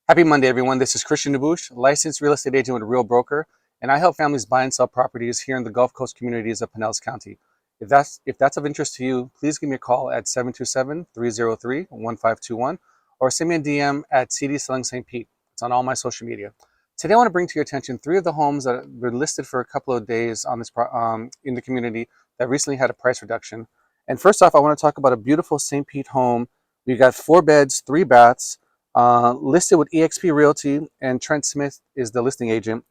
Happy Monday, everyone. This is Christian Nabush, licensed real estate agent with a Real Broker, and I help families buy and sell properties here in the Gulf Coast communities of Pinellas County. If that's of interest to you, please give me a call at 727-303-1521 or send me a DM at CD Selling St. Pete. It's on all my social media. Today, I want to bring to your attention three of the homes that were listed for a couple of days on in the community that recently had a price reduction. And first off, I want to talk about a beautiful St. Pete home. We got 4 beds, 3 baths. Listed with eXp Realty, and Trent Smith is the listing agent.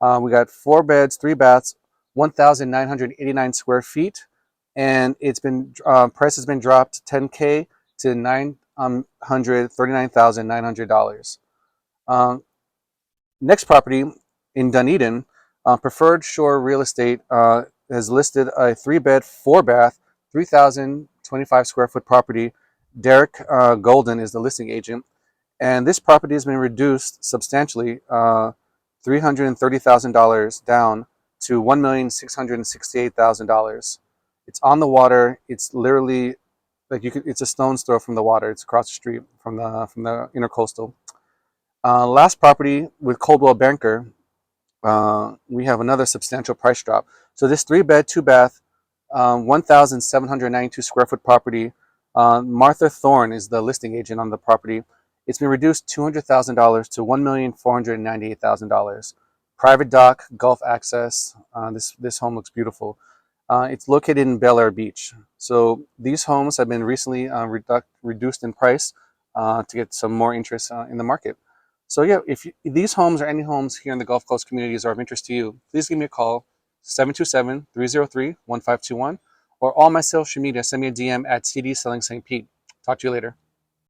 We got 4 beds, 3 baths, 1,989 square feet, and it's been price has been dropped 10K to $939,900. Next property in Dunedin, Preferred Shore Real Estate has listed a 3 bed, 4 bath, 3,025 square foot property. Derek Golden is the listing agent. And this property has been reduced substantially, $330,000 down to $1,668,000. It's on the water. It's literally like it's a stone's throw from the water. It's across the street from the intercoastal. Last property with Coldwell Banker, we have another substantial price drop. So this 3 bed, 2 bath, 1,792 square foot property. Martha Thorne is the listing agent on the property. It's been reduced $200,000 to $1,498,000. Private dock, Gulf access. This home looks beautiful. It's located in Bel Air Beach. So these homes have been recently reduced in price to get some more interest in the market. So yeah, if these homes or any homes here in the Gulf Coast communities are of interest to you, please give me a call, 727-303-1521, or all my social media, send me a DM at CD Selling St. Pete. Talk to you later.